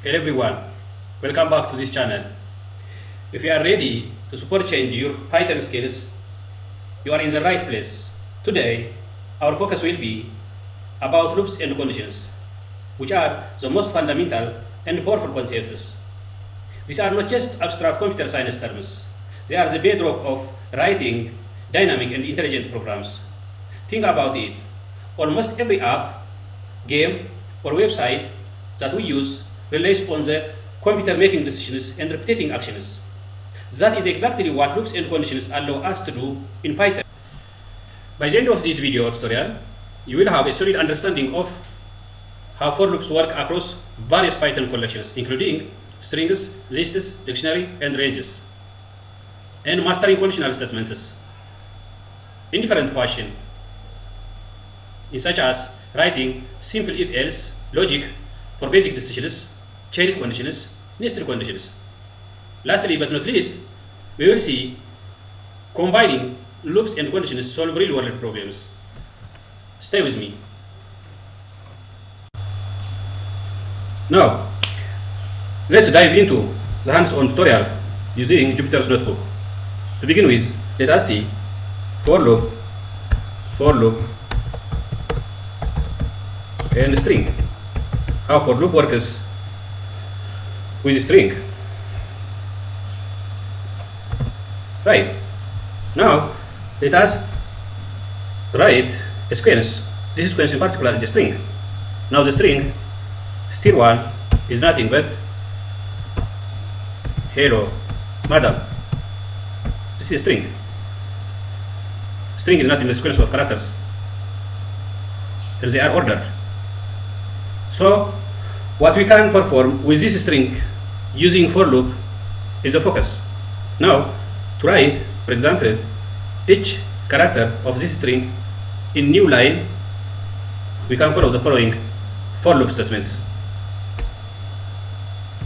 Hello everyone, welcome back to this channel. If you are ready to super change your Python skills, you are in the right place. Today, our focus will be about loops and conditions, which are the most fundamental and powerful concepts. These are not just abstract computer science terms, they are the bedrock of writing dynamic and intelligent programs. Think about it. Almost every app, game, or website that we use relies on the computer making decisions and repeating actions. That is exactly what loops and conditions allow us to do in Python. By the end of this video tutorial, you will have a solid understanding of how for loops work across various Python collections, including strings, lists, dictionary, and ranges, and mastering conditional statements in different fashion, in such as writing simple if-else logic for basic decisions, chain conditions, nested conditions. Lastly but not least, we will see combining loops and conditions to solve real-world problems. Stay with me. Now, let's dive into the hands-on tutorial using Jupyter's Notebook. To begin with, let us see for loop, and string. How for loop works with string. Right. Now let us write a sequence. This sequence in particular is a string. Now the string stir1 is nothing but hello madam. This is a string. String is nothing but a sequence of characters, and they are ordered. So what we can perform with this string using for loop is a focus. Now to write, for example, each character of this string in new line, we can follow the following for loop statements.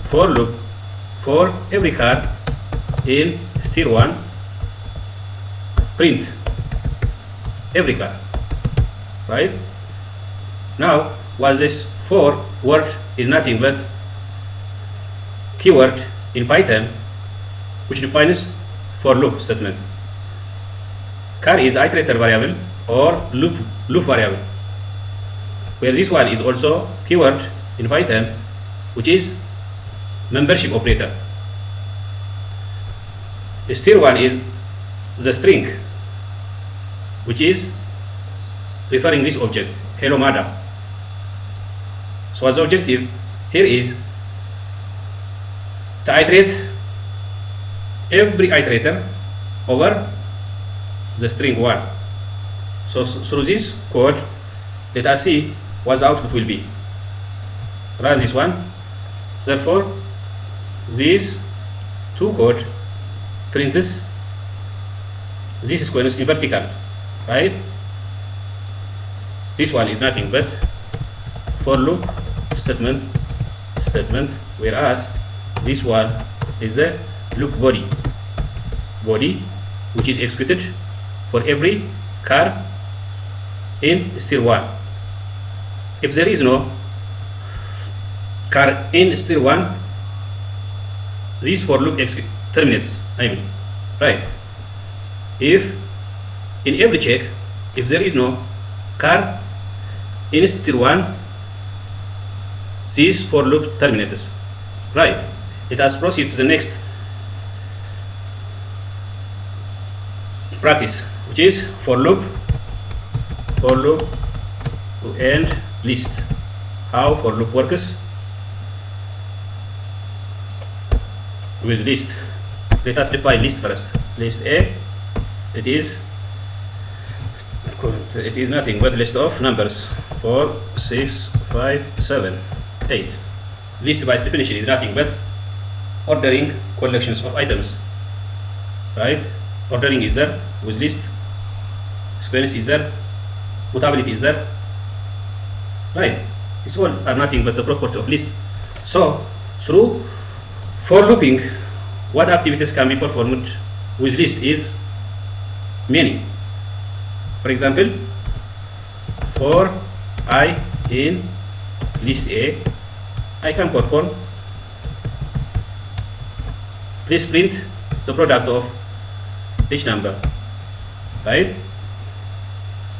For loop for every car in stir1, print every car. Right? Now what this for word is nothing but keyword in Python which defines for loop statement. Car is iterator variable or loop variable, where this one is also keyword in Python which is membership operator. Stir1 is the string which is referring this object, hello madam. So as the objective here is to iterate every iterator over the string 1. So through this code, let us see what the output will be. Run this one. Therefore, this two code prints this sequence in vertical, right? This one is nothing but for loop statement, whereas this one is the loop body which is executed for every car in stir1. If there is no car in stir1, this for loop terminates. Right? If in every check, if there is no car in stir1, this for loop terminates. Right? Let us proceed to the next practice, which is for loop and list. How for loop works with list. Let us define list first. List A, it is nothing but list of numbers 4, 6, 5, 7, 8. List by definition is nothing but ordering collections of items. Right? Ordering is there with list, sequence is there, mutability is there. Right? These all are nothing but the property of list. So through for looping, what activities can be performed with list is many. For example, for I in list A, I can perform please print the product of each number, right?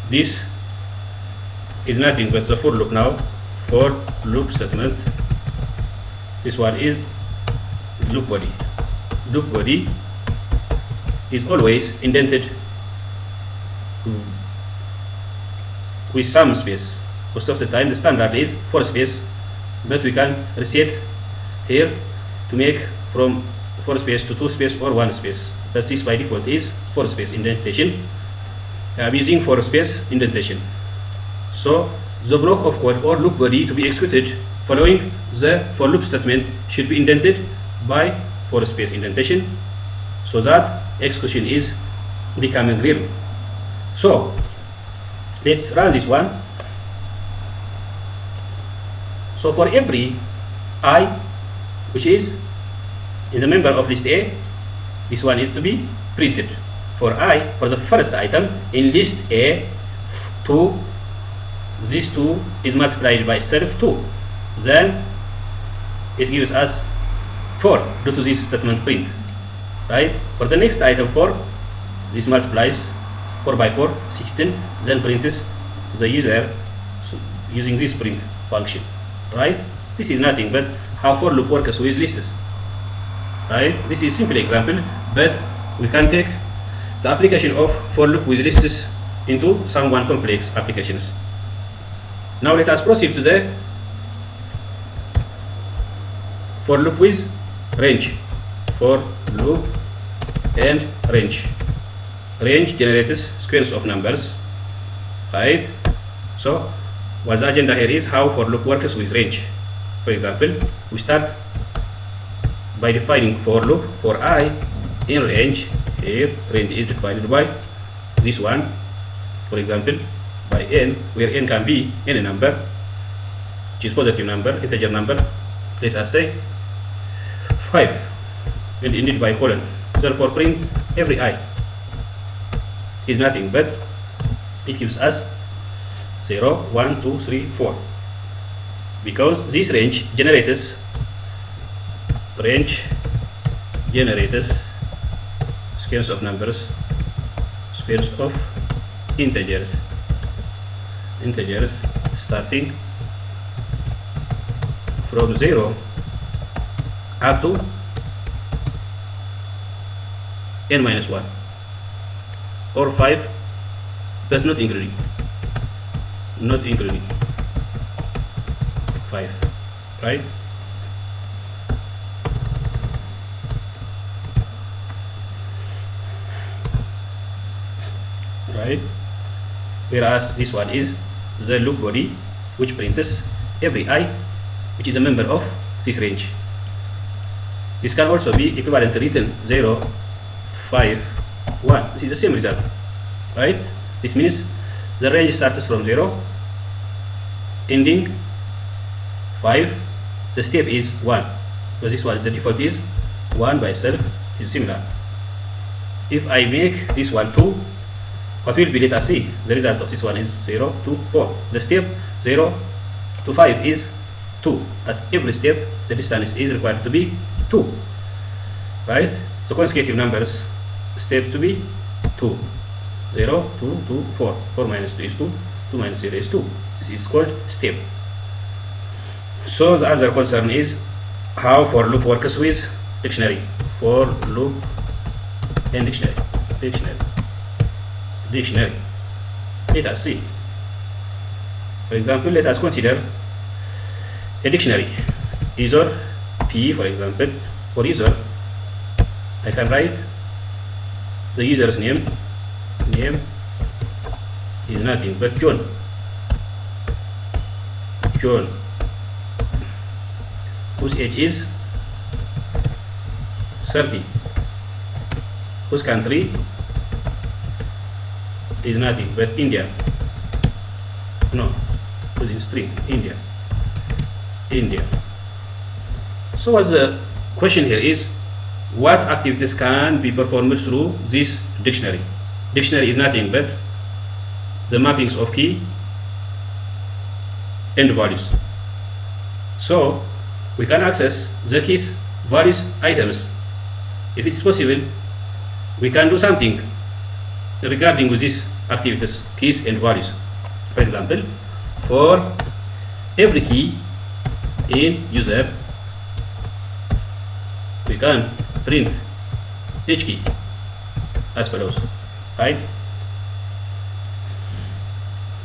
This is nothing but the for loop now. For loop statement. This one is loop body. Loop body is always indented with some space. Most of the time the standard is 4 space, but we can reset here to make from 4 space to 2 space or 1 space. But this by default is 4 space indentation. I'm using 4 space indentation. So the block of code or loop body to be executed following the for loop statement should be indented by 4 space indentation, so that execution is becoming real. So let's run this one. So for every I which is the member of list A, this one is to be printed. For I, for the first item in list A, 2, this 2 is multiplied by self 2, then it gives us 4 due to this statement print, right? For the next item 4, this multiplies 4 by 4, 16, then prints to the user using this print function, right? This is nothing but how for loop works with lists, right? This is simple example, but we can take the application of for loop with lists into some complex applications. Now let us proceed to the for loop with range. For loop and range. Range generates squares of numbers, right? So what the agenda here is how for loop works with range. For example, we start by defining for loop for I in range. Here range is defined by this one, for example by n, where n can be any number which is positive number, integer number, let us say 5, and ended by colon. Therefore print every I is nothing but it gives us 0, 1, 2, 3, 4, because this range generates squares of numbers, squares of integers starting from 0 up to n minus 1 or 5, but not including 5, right? Right, whereas this one is the loop body which prints every I which is a member of this range. This can also be equivalently written 0, 5, 1. This is the same result, right? This means the range starts from 0 ending 5, the step is 1, because this one the default is 1 by itself is similar. If I make this one 2, what will be, let us see, the result of this one is 0 to 4. The step 0 to 5 is 2. At every step the distance is required to be 2, right? So consecutive numbers step to be 2, 0, 2, 2, 4. 4 minus 2 is 2, 2 minus 0 is 2. This is called step. So the other concern is how for loop works with dictionary. For loop and dictionary. Let us see. For example, let us consider a dictionary. User P, for example, for user, I can write the user's name. Name is nothing but John, whose age is 30, whose country is nothing but India. No, put in string India. So what's the question here is what activities can be performed through this dictionary. Dictionary is nothing but the mappings of key and values. So we can access the keys, values, items if it is possible, we can do something regarding with these activities, keys and values. For example, for every key in user, we can print each key as follows, right?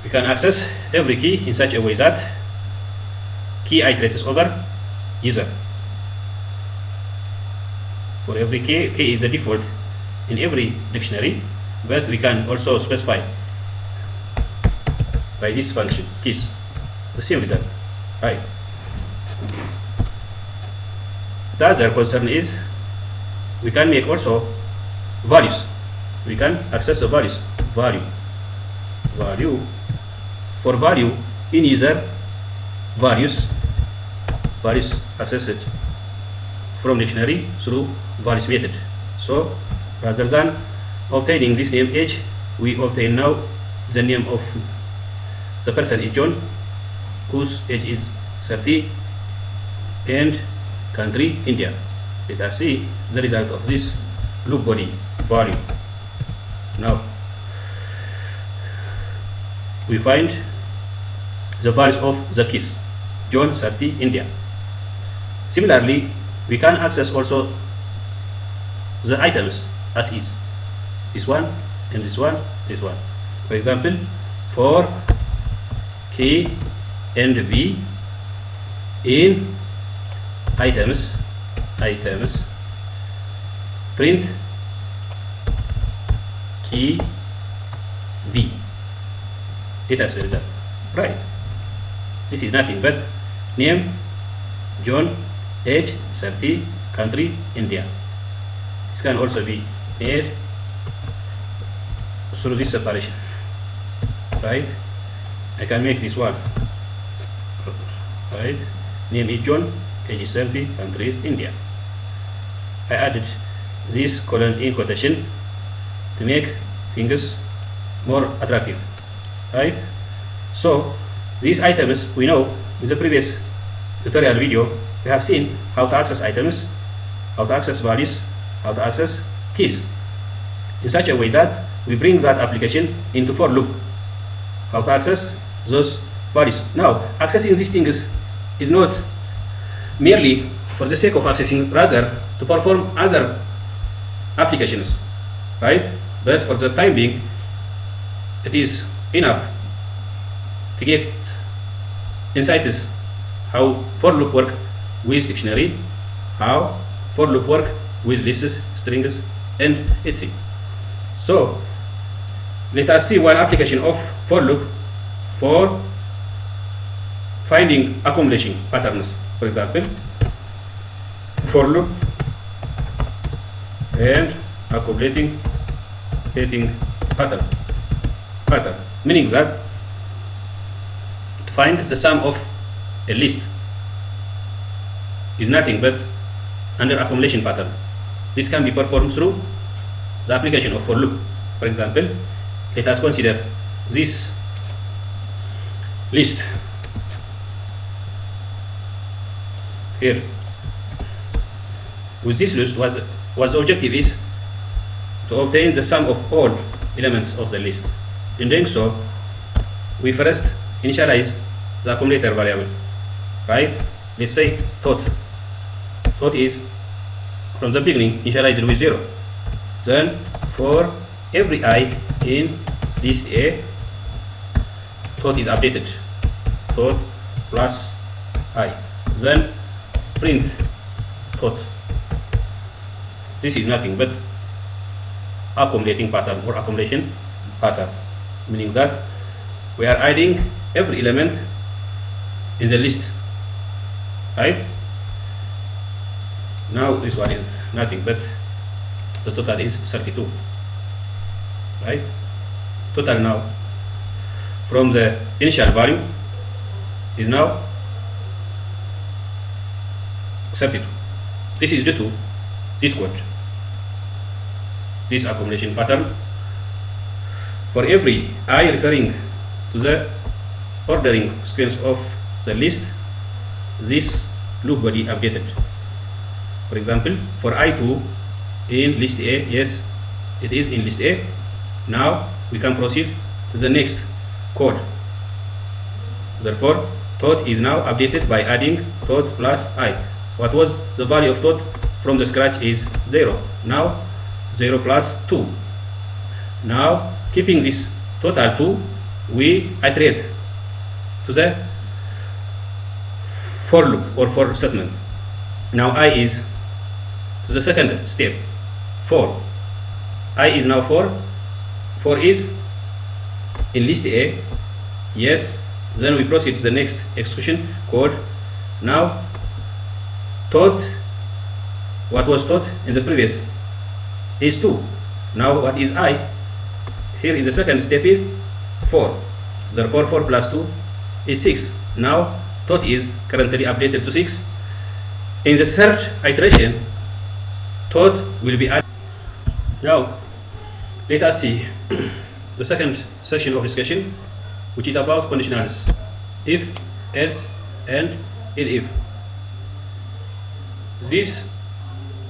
We can access every key in such a way that key iterates over user. For every key is the default in every dictionary, but we can also specify by this function keys the same result, right? The other concern is we can make also values. We can access the values. Value for value in user, values accessed from dictionary through values method. So rather than obtaining this name age, we obtain now the name of the person is John, whose age is 30, and country India. Let us see the result of this loop body value. Now we find the values of the keys John, 30, India. Similarly, we can access also the items as is, this one and this one, this one. For example, for K and V in items print key V. It has a result, right? This is nothing but name John, age 30, country India. This can also be made through this separation, right? I can make this one, right? Name is John, age is 30, country is India. I added this colon in quotation to make things more attractive, right? So these items, we know in the previous tutorial video we have seen how to access items, how to access values, how to access keys in such a way that we bring that application into for loop, how to access those values. Now accessing these things is not merely for the sake of accessing, rather to perform other applications, right? But for the time being it is enough to get insights how for loop work with dictionary, how for loop work with lists, strings, and etc. So let us see one application of for loop for finding accumulation patterns. For example, for loop and accumulating pattern, meaning that to find the sum of a list is nothing but under accumulation pattern. This can be performed through the application of for loop. For example, let us consider this list here. With this list, was the objective is to obtain the sum of all elements of the list. In doing so, we first initialize the accumulator variable, right? Let's say tot is from the beginning initialized with 0. Then for every I in list A, tot is updated, tot plus I. Then print tot. This is nothing but accumulating pattern or accumulation pattern, meaning that we are adding every element in the list, right? Now this one is nothing but the total is 32, right? Total now from the initial value is now 32. This is due to this code, this accumulation pattern. For every I referring to the ordering sequence of the list, this loop body updated. For example, for I2 in list A. Yes, it is in list A. Now we can proceed to the next code. Therefore, tot is now updated by adding tot plus I. What was the value of tot from the scratch is 0. Now 0 plus 2. Now keeping this total 2, we iterate to the for loop or for statement. Now I is to the second step, 4. I is now 4. 4 is in list A. Yes. Then we proceed to the next execution code. Now tot, what was tot in the previous is 2. Now what is I? Here in the second step is 4. Therefore 4 plus 2 is 6. Now tot is currently updated to 6. In the third iteration, tot will be added. Now let us see the second section of discussion, which is about conditionals: if, else, and if. This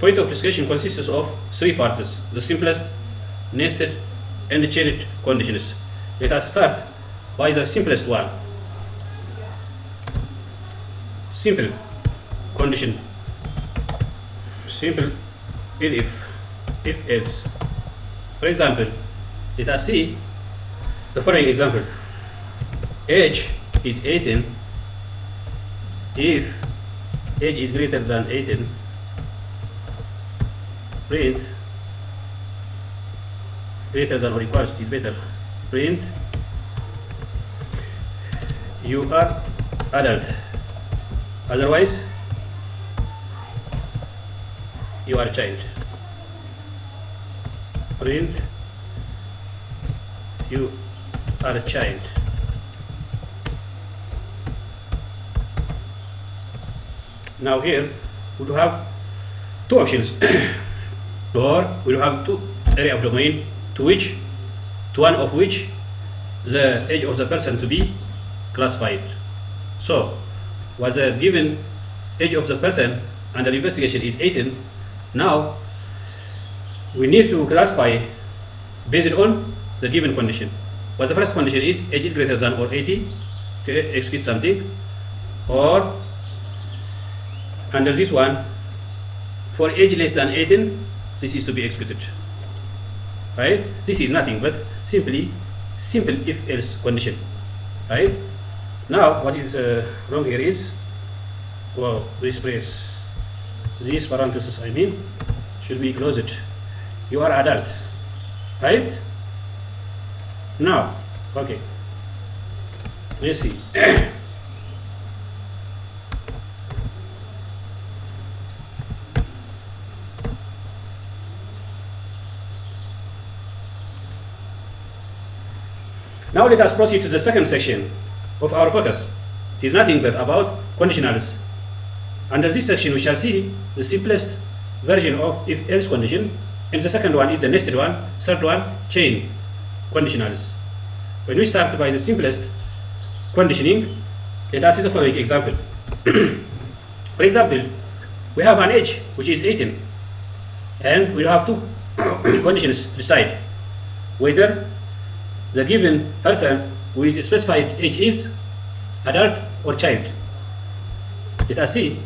point of discussion consists of 3 parts: the simplest, nested, and chained conditions. Let us start by the simplest one. Simple condition. Simple if else. For example, let us see the following example. Age is 18 if age is greater than 18. Print greater than or equals to, better. Print you are adult, otherwise you are a child. Print you are a child. Now here we will have 2 options or we will have 2 area of domain to one of which the age of the person to be classified. So was the given age of the person under investigation is 18. Now we need to classify based on the given condition. What the first condition is age is greater than or 80 to execute something, or under this one, for age less than 18, this is to be executed. Right? This is nothing but simple if else condition. Right? Now what is wrong here is, well, this brace, this parenthesis I mean should be closed. You are adult. Right? Now, okay. Let's see. Now let us proceed to the second section of our focus. It is nothing but about conditionals. Under this section we shall see the simplest version of if-else condition, and the second one is the nested one, third one chain conditionals. When we start by the simplest conditioning, let us see the following example. For example, we have an age which is 18, and we have 2 conditions to decide whether the given person with the specified age is adult or child. Let us see.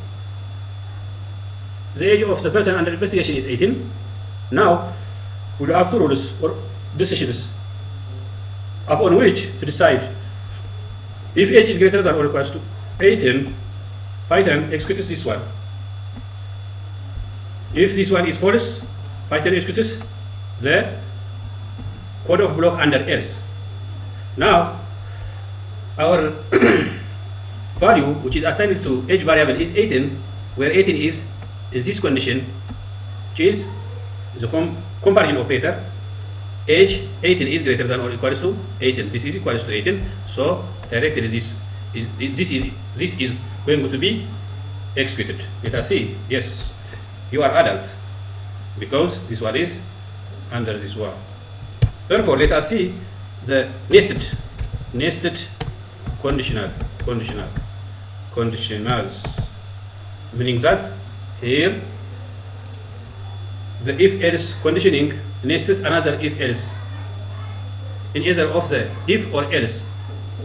The age of the person under investigation is 18. Now we have 2 rules or decisions upon which to decide. If age is greater than or equals to 18, Python executes this one. If this one is false, Python executes the code of block under else. Now our value which is assigned to age variable is 18, where 18 is in this condition, which is the comparison operator. Age 18 is greater than or equals to 18. This is equals to 18. So directly this is going to be executed. Let us see. Yes, you are adult because this one is under this one. Therefore, let us see the nested conditionals, meaning that here the if-else conditioning nests another if-else in either of the if or else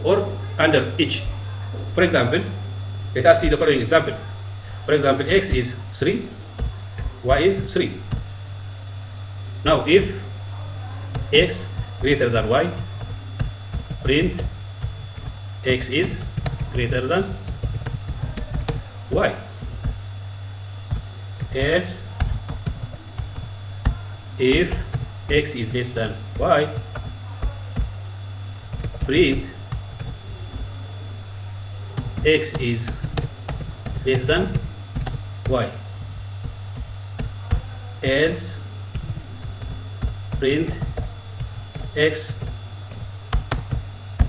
or under each. For example, let us see the following example. For example, x is 3, y is 3. Now if x greater than y, print x is greater than y. Else if x is less than y, print x is less than y. Else print x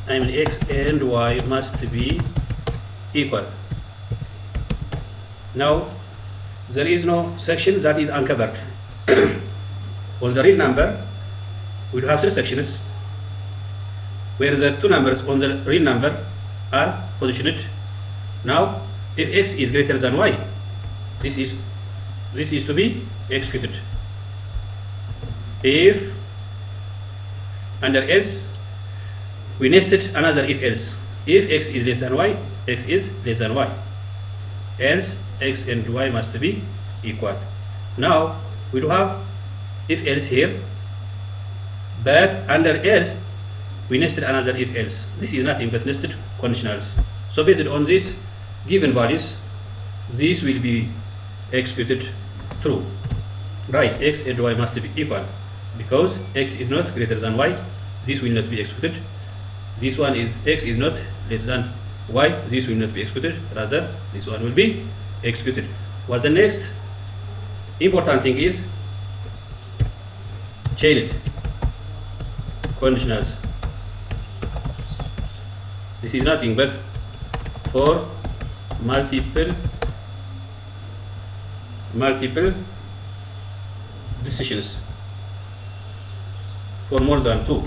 and y must be equal. Now there is no section that is uncovered. On the real number, we do have 3 sections where the 2 numbers on the real number are positioned. Now, if x is greater than y, this is to be executed. If under else, we nested another if else. If x is less than y, x is less than y. Else x and y must be equal. Now we do have if else here, but under else we nested another if else. This is nothing but nested conditionals. So based on these given values, this will be executed true. Right, x and y must be equal. Because x is not greater than y, this will not be executed. This one is x is not less than y, this will not be executed. Rather, this one will be executed. What the next important thing is chained conditionals. This is nothing but for multiple decisions, for more than two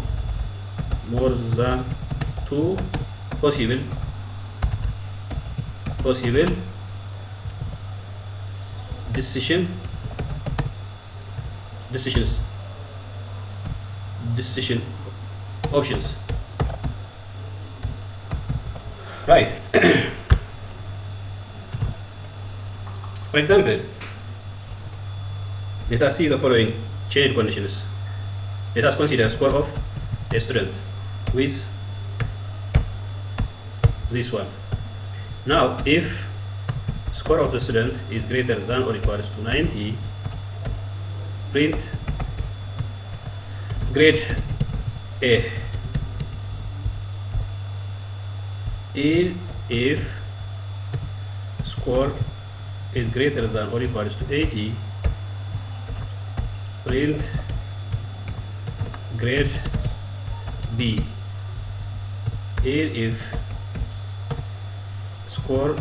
possible decision options. Right. For example, let us see the following chain conditions. Let us consider score of a student with this one. Now, if score of the student is greater than or equals to 90, print grade A. If score is greater than or equals to 80, print grade B. If score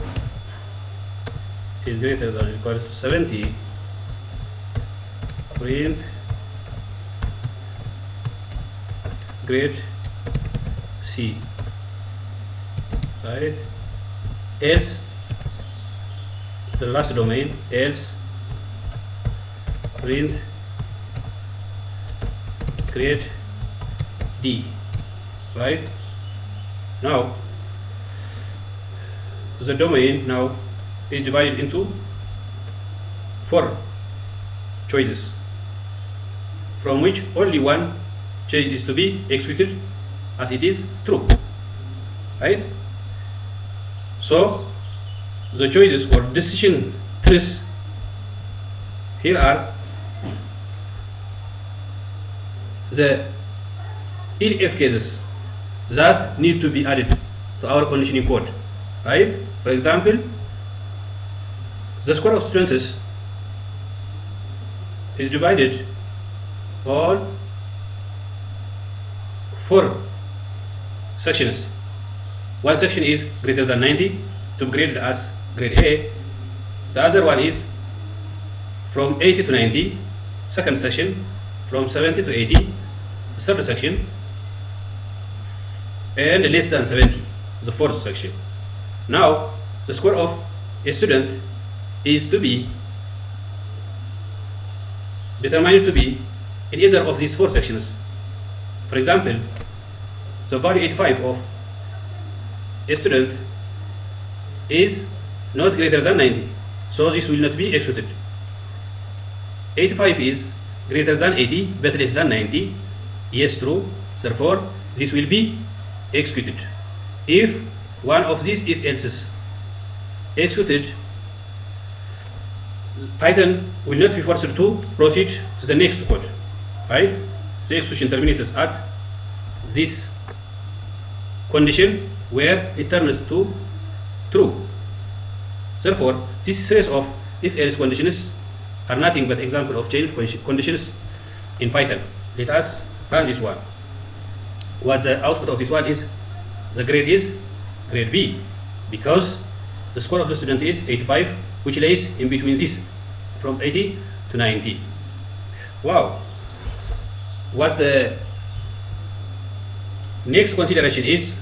is greater than or equals to 70, print grade C. Right? Else, the last domain, else print grade D. Right? Now the domain now is divided into 4 choices, from which only one choice is to be executed as it is true. Right? So the choices or decision trees here are the if cases that need to be added to our conditioning code. Right? For example, the score of students is divided on 4 sections. One section is greater than 90 to be graded as grade A. The other one is from 80 to 90. Second section from 70 to 80. The third section, and less than 70, the fourth section. Now the score of a student is to be determine it to be in either of these four sections. For example, the value 85 of a student is not greater than 90, so this will not be executed. 85 is greater than 80 but less than 90, yes, true, therefore this will be executed. If one of these if else's executed, Python will not be forced to proceed to the next code, right? The execution terminates at this condition where it turns to true. Therefore, this series of if-else conditions are nothing but example of chain conditions in Python. Let us run this one. What the output of this one is, the grade is grade B, because the score of the student is 85, which lays in between this from 80 to 90. Wow. What's the next consideration is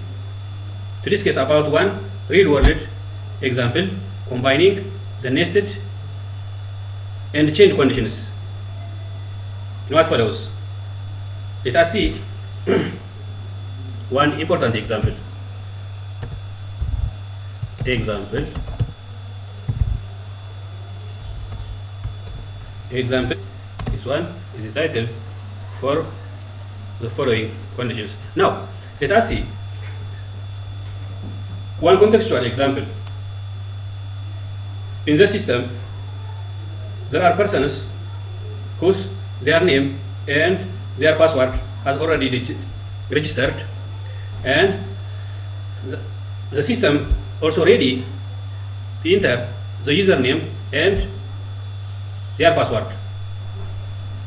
to discuss about one real-world example combining the nested and chain conditions. What follows? Let us see one important example. Example. This one is the title for the following conditions. Now, let us see one contextual example. In the system, there are persons whose their name and their password has already registered, and the system also ready to enter the username and their password.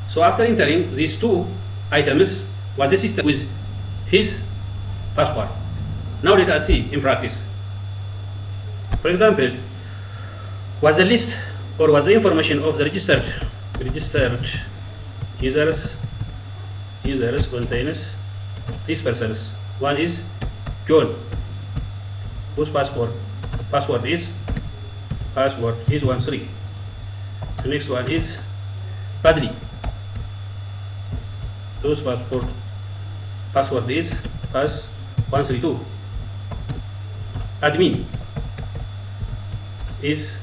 So after entering these two items, was the system with his password. Now let us see in practice. For example, was the list or was the information of the registered users contains these persons. One is John, whose password is 13. The next one is Padri, whose password is pass 132. Admin is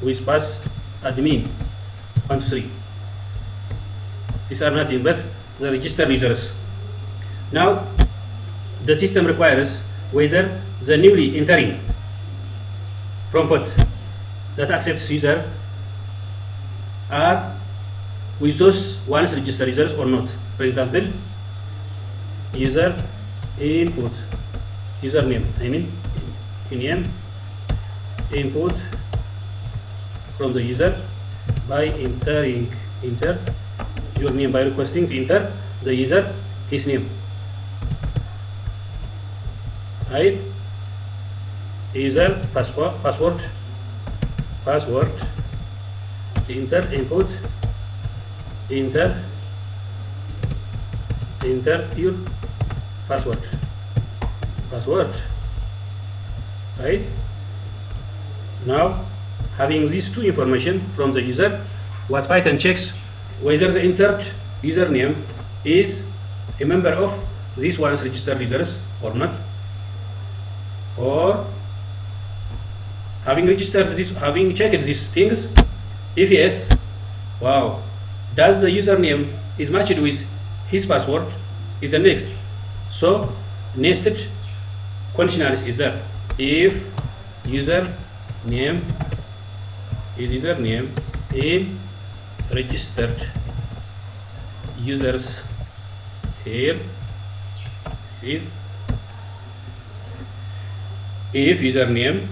with pass admin 123. These are nothing but the registered users. Now the system requires whether the newly entering prompt that accepts user are with those once registered users or not. For example, user input username, name input from the user by enter your name, by requesting to enter the user his name, right? User password enter input enter your password, right? Now, having these two information from the user, what Python checks whether the entered username is a member of these once registered users or not, or having checked these things, if yes, wow, does the username is matched with his password is the next. So nested conditionals is there. If username in registered users here is, if username,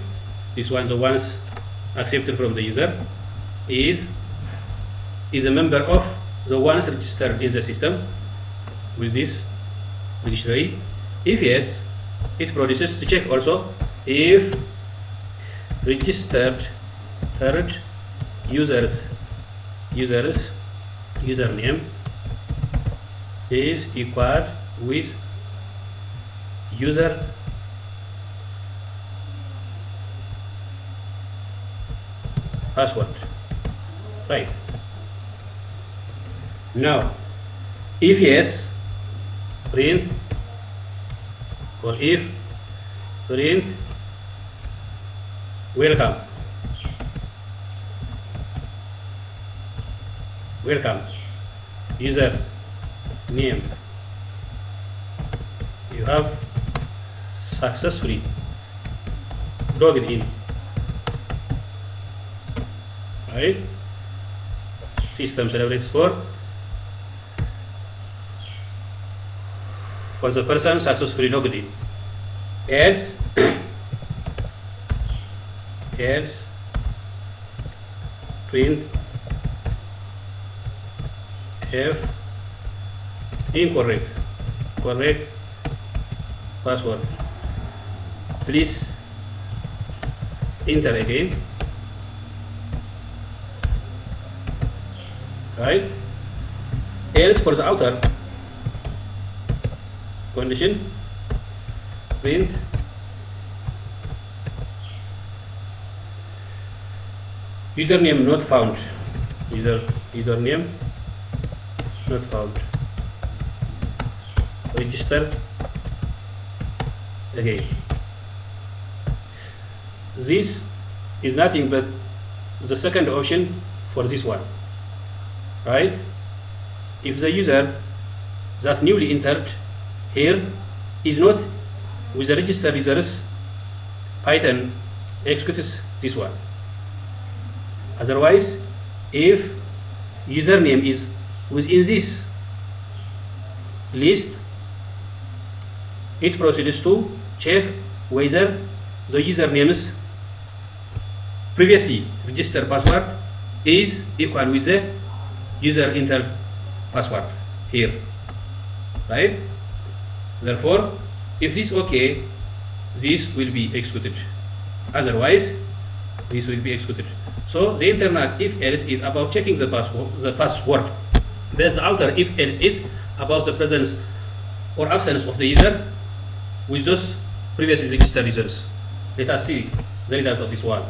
this one the ones accepted from the user, is a member of the ones registered in the system with this dictionary. If yes, it produces to check also if registered third users username is equal with user password, right? Now, if yes, print, or if print welcome. Welcome. User name. You have successfully logged in. Right? System celebrates for the person successfully logged in. Else print if correct password. Please enter again. Right? Else for the outer condition, print username not found. Username not found. Register again. This is nothing but the second option for this one. Right? If the user that newly entered here is not with the registered users, Python executes this one. Otherwise, if username is within this list, it proceeds to check whether the username's previously registered password is equal with the user entered password here. Right? Therefore, if this okay, this will be executed. Otherwise, this will be executed. So the internal if else is about checking the password. Whereas the outer if else is about the presence or absence of the user with those previously registered users. Let us see the result of this one.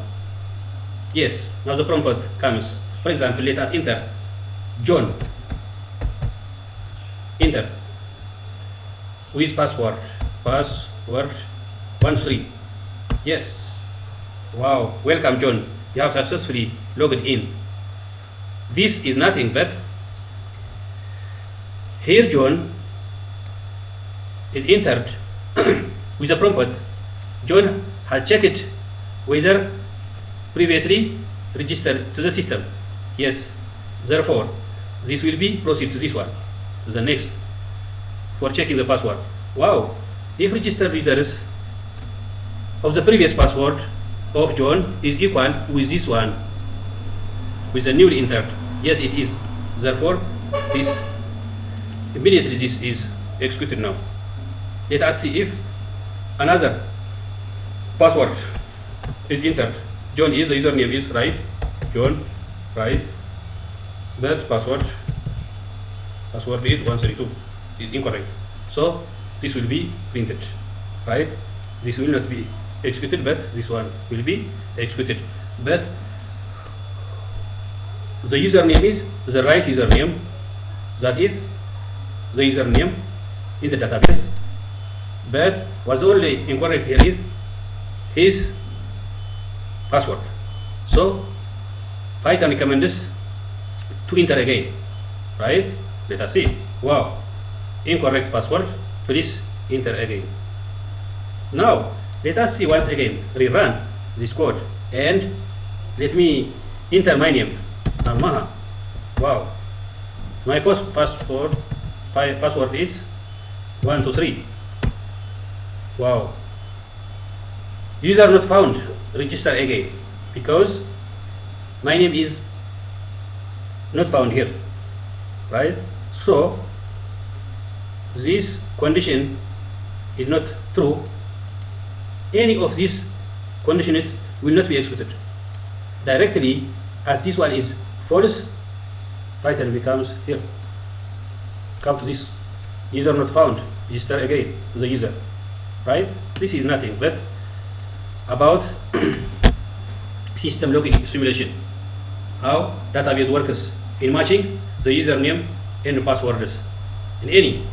Yes, now the prompt comes. For example, let us enter John. Enter with password 13. Yes. Wow, welcome John. You have successfully logged in. This is nothing but here John is entered with a prompt. John has checked whether previously registered to the system. Yes. Therefore, this will be proceed to this one, to the next, for checking the password. Wow. If registered users of the previous password of John is equal with this one, with the newly entered. Yes, it is. Therefore, this immediately this is executed now. Let us see if another password is entered. John is the username is right. John, right. But password is 132 is incorrect. So this will be printed. Right? This will not be executed, but this one will be executed. But the username is the right username, that is the username in the database. But what's only incorrect here is his password. So Python recommends to enter again. Right? Let us see. Wow, incorrect password. Please enter again. Now let us see once again. Rerun this code and let me enter my name, Amaha. Wow, my password is 123. Wow, user not found. Register again because my name is not found here. Right? So this condition is not true. Any of these conditions will not be executed directly, as this one is false. Python becomes here. Come to this user not found. Register again the user. Right? This is nothing but about system logic simulation. How database works in matching the username and passwords in any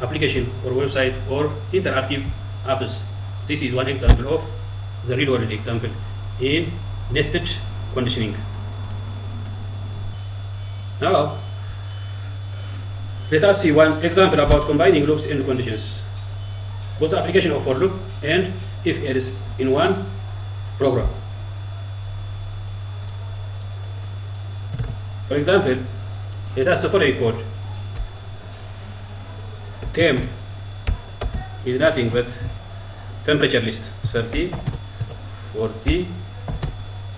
application or website or interactive apps. This is one example of the real world example in nested conditioning. Now let us see one example about combining loops and conditions. Both the application of for loop and if else in one program. For example, let us follow a code. Temp is nothing but temperature list 30, 40,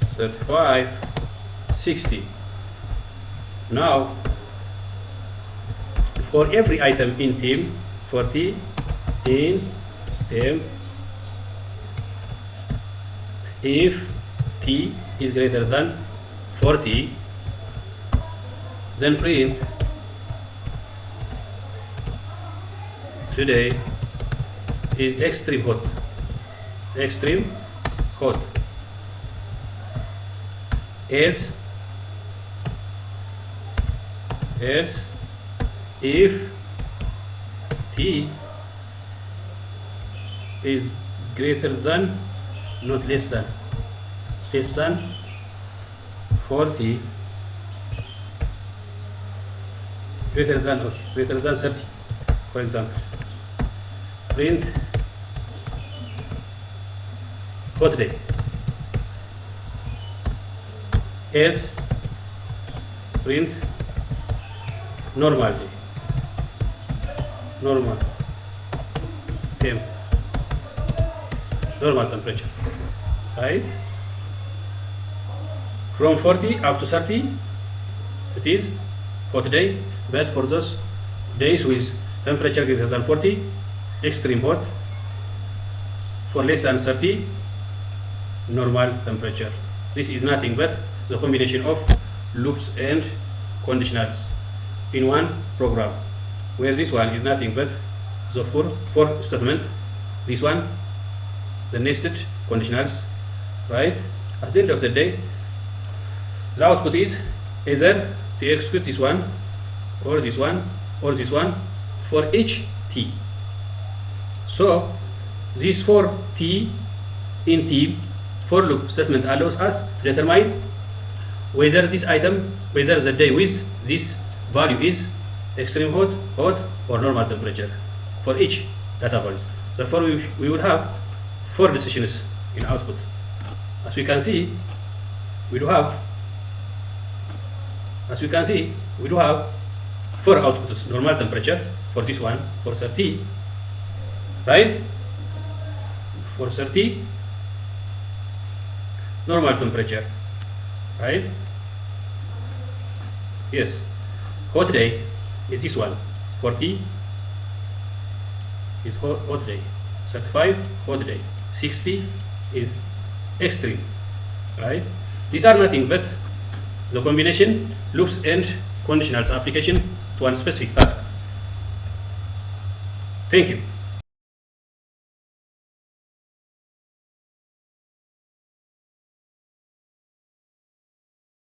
35, 60. Now for every item in temp, 40 in temp, if t is greater than 40, then print today is extreme hot, extreme hot. Else if t is greater than, not less than 40, greater than 30, for example, print hot day. Else print normal day, normal temp, normal temperature, right? From 40 up to 30 it is hot day, but for those days with temperature greater than 40, extreme hot. For less than 30, normal temperature. This is nothing but the combination of loops and conditionals in one program, where this one is nothing but the for statement, this one the nested conditionals, right? At the end of the day, the output is either to execute this one or this one or this one for each t. So this for t in t for loop statement allows us to determine whether this item, whether the day with this value is extreme hot, hot or normal temperature for each data point. Therefore we will have 4 decisions in output. As we can see, we do have 4 outputs. Normal temperature for this one, for 30, right? For 30, normal temperature, right? Yes. Hot day is this one, 40 is hot day, 35 hot day, 60 is extreme, right? These are nothing but the combination loops and conditionals application to one specific task. Thank you.